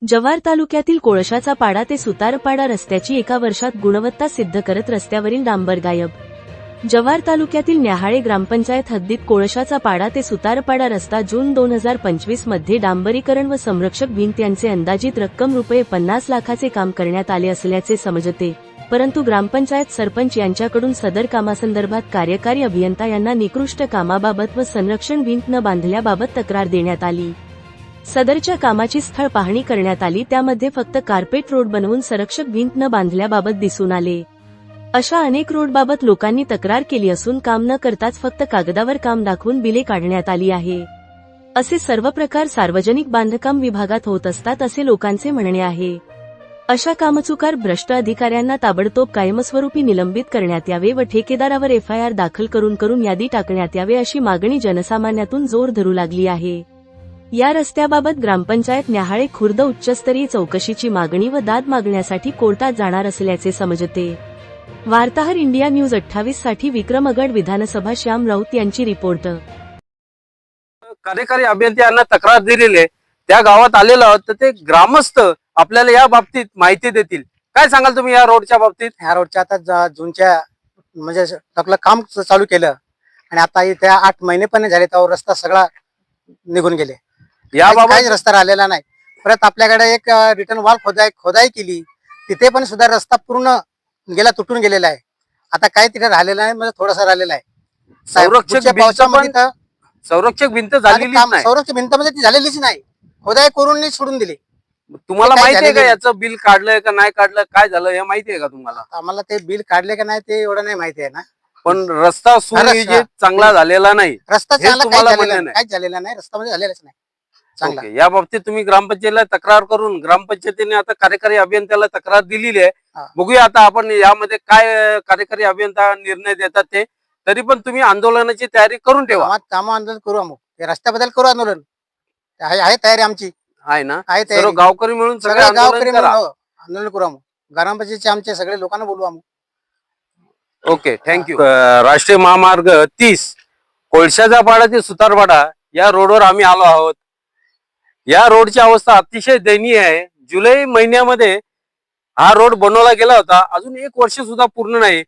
जव्हार तालुक्यातील कोळशाचा पाडा ते सुतारपाडा रस्त्याची एका वर्षात गुणवत्ता सिद्ध करत रस्त्यावरील डांबर गायब। जव्हार तालुक्यातील न्याहाळे ग्रामपंचायत हद्दीत कोळशाचा पाडा ते सुतारपाडा रस्ता जून 2025 मध्ये डांबरीकरण व संरक्षक भिंत यांचे अंदाजित रक्कम ₹50 लाखाचे काम करण्यात आले असल्याचे समजते, परंतु ग्रामपंचायत सरपंच यांच्याकडून सदर कामासंदर्भात कार्यकारी अभियंता यांना निकृष्ट कामाबाबत व संरक्षण भिंत न बांधल्याबाबत तक्रार देण्यात आली। सदरच्या कामाची स्थळ पाहणी करण्यात आली, त्यामध्ये फक्त कार्पेट रोड बनवून संरक्षक भिंत न बांधल्याबाबत दिसून आले। अशा अनेक रोडबाबत लोकांनी तक्रार केली असून काम न करताच फक्त कागदावर काम दाखवून बिले काढण्यात आली आहे। असे सर्व प्रकार सार्वजनिक बांधकाम विभागात होत असतात असे लोकांचे म्हणणे आहे। अशा कामचुकार भ्रष्ट अधिकाऱ्यांना ताबडतोब कायमस्वरूपी निलंबित करण्यात यावे व ठेकेदारावर FIR दाखल करून यादी टाकण्यात यावे अशी मागणी जनसामान्यातून जोर धरू लागली आहे। या रस्त्याबाबत ग्रामपंचायत न्याहाळे खुर्द उच्चस्तरीय चौकशीची मागणी व दाद मागण्यासाठी कोर्टात जाणार असल्याचे समजते। वार्ताहर इंडिया न्यूज 28 साठी विक्रमगड विधानसभा श्याम राऊत यांची रिपोर्ट। कार्यकारी अभियंते यांना तक्रार दिलेली आहे, त्या गावात आलेलो आहोत, तर ते ग्रामस्थ आपल्याला या बाबतीत माहिती देतील। काय सांगाल तुम्ही या रोडच्या बाबतीत? ह्या रोडच्या आता जूनच्या म्हणजे टाकलं काम चालू केलं आणि आता इथे 8 महिने पण झाले, तर रस्ता सगळा निघून गेले। याबाबत काहीच रस्ता राहिलेला नाही। परत आपल्याकडे एक रिटर्न वॉल खोदाई केली, तिथे पण सुद्धा रस्ता पूर्ण गेला, तुटून गेलेला आहे। आता काय तिथे राहिलेला नाही, म्हणजे थोडासा राहिलेला आहे। संरक्षक भिंत झालेली नाही, संरक्षक भिंत म्हणजे ती झालेलीच नाही, खोदाई करून सोडून दिली। तुम्हाला माहिती आहे का याचं बिल काढलंय का नाही काढलं, काय झालं हे माहिती आहे का तुम्हाला? आम्हाला ते बिल काढले का नाही ते एवढं नाही माहिती आहे ना, पण रस्ता सुनियोजित चांगला झालेला नाही। रस्ता हे तुम्हाला म्हणणं नाही? काहीच झालेला नाही, रस्ता म्हणजे झालेलाच नाही चांगला। ओके, या बाबतीत तुम्ही ग्रामपंचायतीला तक्रार करून ग्रामपंचायतीने आता कार्यकारी अभियंत्याला तक्रार दिलेली आहे। बघूया आता आपण यामध्ये काय कार्यकारी अभियंता निर्णय देतात ते। तरी पण तुम्ही आंदोलनाची तयारी करून ठेवा। काम आंदोलन करू, आम्ही रस्त्याबद्दल करू आंदोलन, आहे तयारी आमची, आहे ना? आहे सर्व तयारी। गावकरी मिळून सगळे सगळे गावकरी आंदोलन करा। आंदोलन करू आम्ही, ग्रामपंचायतीचे आमचे सगळे लोकांना बोलू आम्ही। Okay, thank you. राष्ट्रीय महामार्ग 30 कोळशाचा पाडा ते सुतारपाडा या रोडवर आम्ही आलो आहोत। या रोडची अवस्था अतिशय दयनीय आहे। जुलै महिन्यामध्ये हा रोड बनवला गेला होता, अजून 1 वर्ष सुद्धा पूर्ण नाही